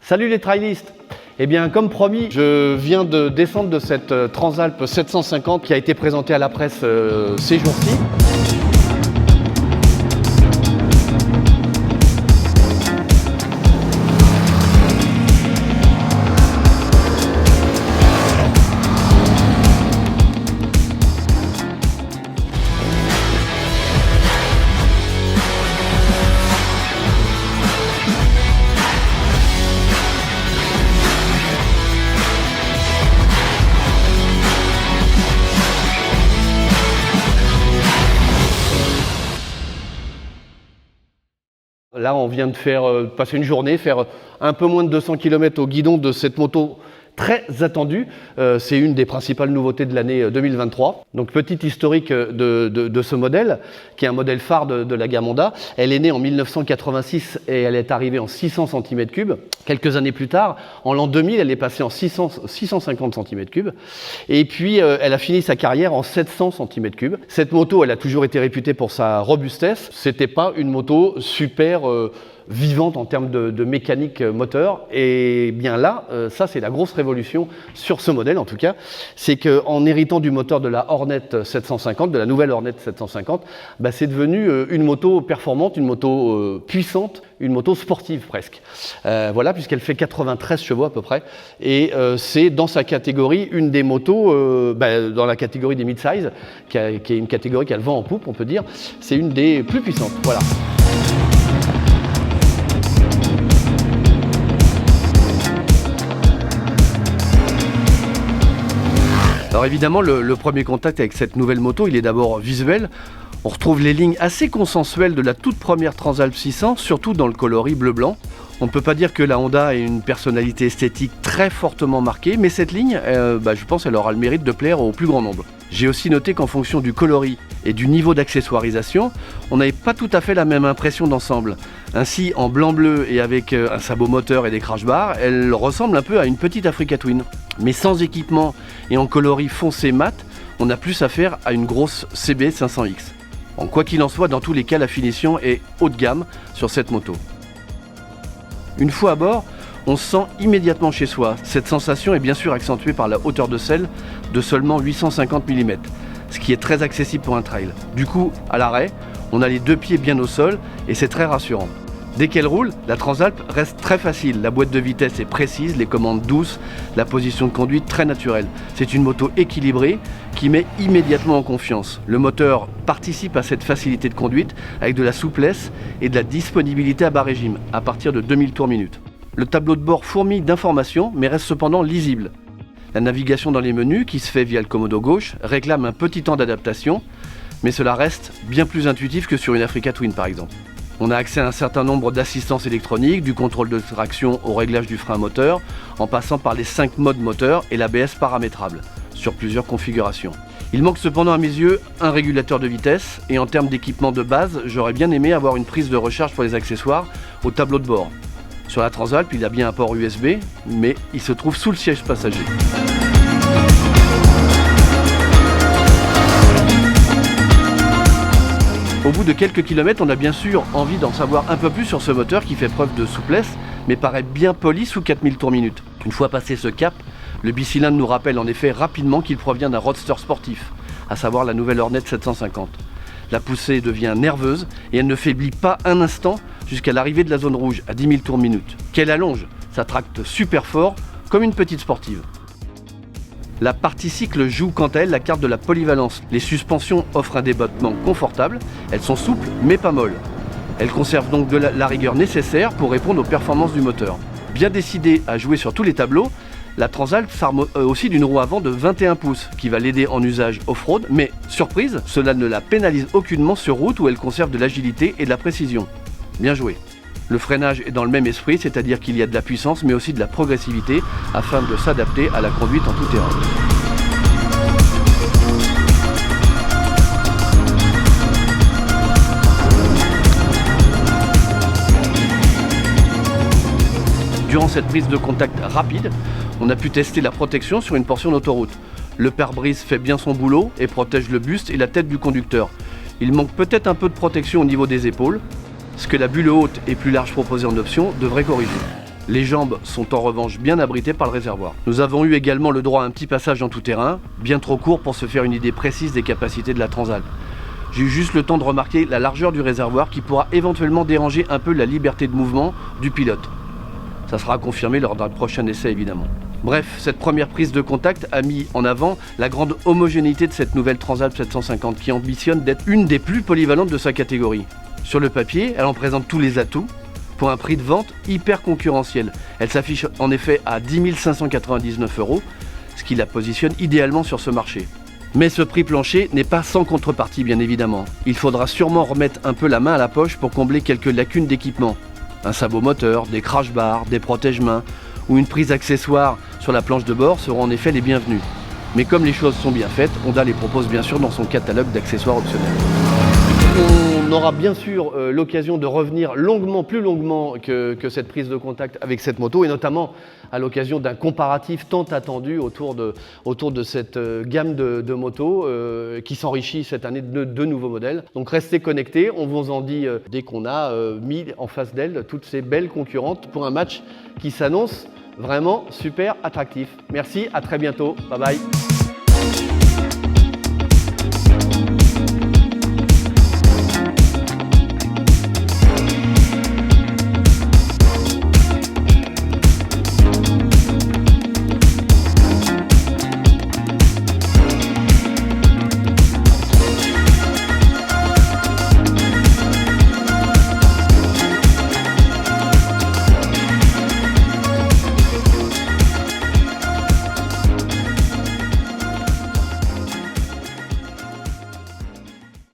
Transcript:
Salut les trailistes! Eh bien, comme promis, je viens de descendre de cette Transalp 750 qui a été présentée à la presse ces jours-ci. Là, on vient de passer une journée, faire un peu moins de 200 km au guidon de cette moto très attendue. C'est une des principales nouveautés de l'année 2023. Donc, petite historique de ce modèle, qui est un modèle phare de la gamme Honda. Elle est née en 1986 et elle est arrivée en 600 cm3. Quelques années plus tard, en l'an 2000, elle est passée en 650 cm3. Et puis, elle a fini sa carrière en 700 cm3. Cette moto, elle a toujours été réputée pour sa robustesse. C'était pas une moto super vivante en termes de mécanique moteur. Et bien là, ça c'est la grosse révolution sur ce modèle en tout cas, c'est qu'en héritant du moteur de la Hornet 750, de la nouvelle Hornet 750, c'est devenu une moto performante, une moto puissante, une moto sportive presque. Voilà, puisqu'elle fait 93 chevaux à peu près, et c'est dans sa catégorie une des motos, dans la catégorie des mid-size, qui est une catégorie qui a le vent en poupe on peut dire, c'est une des plus puissantes. Voilà. Alors évidemment, le premier contact avec cette nouvelle moto, il est d'abord visuel. On retrouve les lignes assez consensuelles de la toute première Transalp 600, surtout dans le coloris bleu-blanc. On ne peut pas dire que la Honda ait une personnalité esthétique très fortement marquée, mais cette ligne, je pense qu'elle aura le mérite de plaire au plus grand nombre. J'ai aussi noté qu'en fonction du coloris et du niveau d'accessoirisation, on n'avait pas tout à fait la même impression d'ensemble. Ainsi, en blanc-bleu et avec un sabot moteur et des crash bars, elle ressemble un peu à une petite Africa Twin. Mais sans équipement et en coloris foncé mat, on a plus affaire à une grosse CB 500X. Bon, quoi qu'il en soit, dans tous les cas, la finition est haut de gamme sur cette moto. Une fois à bord, on se sent immédiatement chez soi. Cette sensation est bien sûr accentuée par la hauteur de selle de seulement 850 mm, ce qui est très accessible pour un trail. Du coup, à l'arrêt, on a les deux pieds bien au sol et c'est très rassurant. Dès qu'elle roule, la Transalp reste très facile. La boîte de vitesse est précise, les commandes douces, la position de conduite très naturelle. C'est une moto équilibrée qui met immédiatement en confiance. Le moteur participe à cette facilité de conduite avec de la souplesse et de la disponibilité à bas régime, à partir de 2000 tours minute. Le tableau de bord fourmille d'informations, mais reste cependant lisible. La navigation dans les menus, qui se fait via le commodo gauche, réclame un petit temps d'adaptation, mais cela reste bien plus intuitif que sur une Africa Twin par exemple. On a accès à un certain nombre d'assistances électroniques, du contrôle de traction au réglage du frein moteur, en passant par les 5 modes moteur et l'ABS paramétrable, sur plusieurs configurations. Il manque cependant à mes yeux un régulateur de vitesse, et en termes d'équipement de base, j'aurais bien aimé avoir une prise de recharge pour les accessoires au tableau de bord. Sur la Transalp, il a bien un port USB, mais il se trouve sous le siège passager. Au bout de quelques kilomètres, on a bien sûr envie d'en savoir un peu plus sur ce moteur qui fait preuve de souplesse, mais paraît bien poli sous 4000 tours minute. Une fois passé ce cap, le bicylindre nous rappelle en effet rapidement qu'il provient d'un roadster sportif, à savoir la nouvelle Hornet 750. La poussée devient nerveuse et elle ne faiblit pas un instant jusqu'à l'arrivée de la zone rouge à 10 000 tours minute. Quelle allonge! Ça tracte super fort, comme une petite sportive. La partie cycle joue quant à elle la carte de la polyvalence. Les suspensions offrent un débattement confortable, elles sont souples mais pas molles. Elles conservent donc de la rigueur nécessaire pour répondre aux performances du moteur. Bien décidée à jouer sur tous les tableaux, la Transalp s'arme aussi d'une roue avant de 21 pouces qui va l'aider en usage off-road, mais surprise, cela ne la pénalise aucunement sur route où elle conserve de l'agilité et de la précision. Bien joué. Le freinage est dans le même esprit, c'est-à-dire qu'il y a de la puissance mais aussi de la progressivité afin de s'adapter à la conduite en tout terrain. Durant cette prise de contact rapide, on a pu tester la protection sur une portion d'autoroute. Le pare-brise fait bien son boulot et protège le buste et la tête du conducteur. Il manque peut-être un peu de protection au niveau des épaules, ce que la bulle haute et plus large proposée en option devrait corriger. Les jambes sont en revanche bien abritées par le réservoir. Nous avons eu également le droit à un petit passage en tout-terrain, bien trop court pour se faire une idée précise des capacités de la Transalp. J'ai eu juste le temps de remarquer la largeur du réservoir qui pourra éventuellement déranger un peu la liberté de mouvement du pilote. Ça sera confirmé lors d'un prochain essai évidemment. Bref, cette première prise de contact a mis en avant la grande homogénéité de cette nouvelle Transalp 750 qui ambitionne d'être une des plus polyvalentes de sa catégorie. Sur le papier, elle en présente tous les atouts pour un prix de vente hyper concurrentiel. Elle s'affiche en effet à 10 599 €, ce qui la positionne idéalement sur ce marché. Mais ce prix plancher n'est pas sans contrepartie bien évidemment. Il faudra sûrement remettre un peu la main à la poche pour combler quelques lacunes d'équipement. Un sabot moteur, des crash bars, des protège-mains ou une prise accessoire sur la planche de bord seront en effet les bienvenus. Mais comme les choses sont bien faites, Honda les propose bien sûr dans son catalogue d'accessoires optionnels. On aura bien sûr l'occasion de revenir plus longuement que cette prise de contact avec cette moto, et notamment à l'occasion d'un comparatif tant attendu autour de cette gamme de motos qui s'enrichit cette année de deux nouveaux modèles. Donc restez connectés, on vous en dit dès qu'on a mis en face d'elle toutes ces belles concurrentes pour un match qui s'annonce vraiment super attractif. Merci, à très bientôt, bye bye.